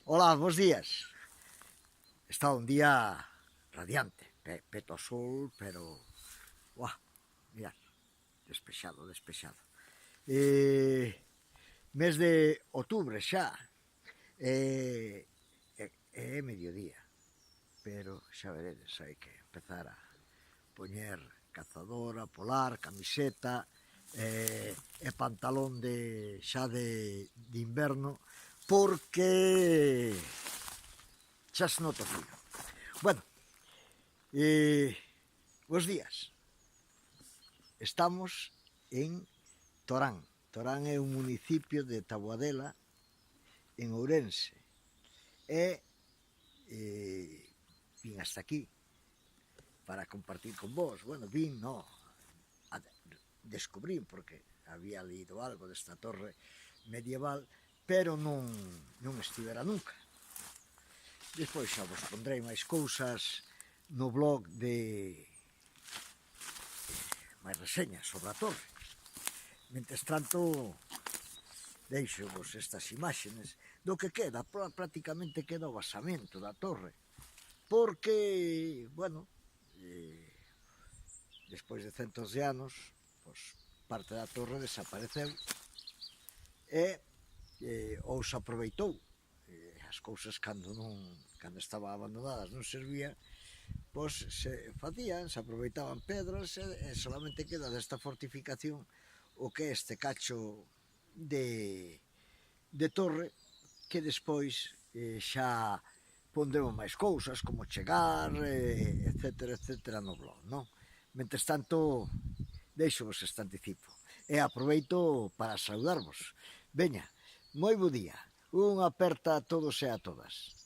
Hola, bons días. Está un día radiante, peto sol, pero... Uah, mirad, despexado, despexado. Mes de outubro xa, é mediodía, pero xa veredes, hai que empezar a poñer cazadora, polar, camiseta e pantalón xa de inverno, porque xa se nota o frío. Bueno, bos días. Estamos en Torán. Torán é un municipio de Taboadela, en Ourense. E vin hasta aquí para compartir con vos. Bueno, vin, no, descubrí, porque había leído algo desta torre medieval, pero non estivera nunca. Despois xa vos pondrei máis cousas no blog de máis reseñas sobre a torre. Mentres tanto, deixo vos estas imágenes do que queda, prácticamente queda o basamento da torre, porque, bueno, despois de centos de anos, pois, parte da torre desapareceu e ou se aproveitou as cousas cando estaban abandonadas non servían, pois se aproveitaban pedras e solamente queda desta fortificación o que é este cacho de torre, que despois xa pondremos máis cousas como chegar, etcétera, etcétera no blog, non? Mentres tanto, deixo vos este anticipo e aproveito para saudarvos. Veña, moi bo día, unha aperta a todos e a todas.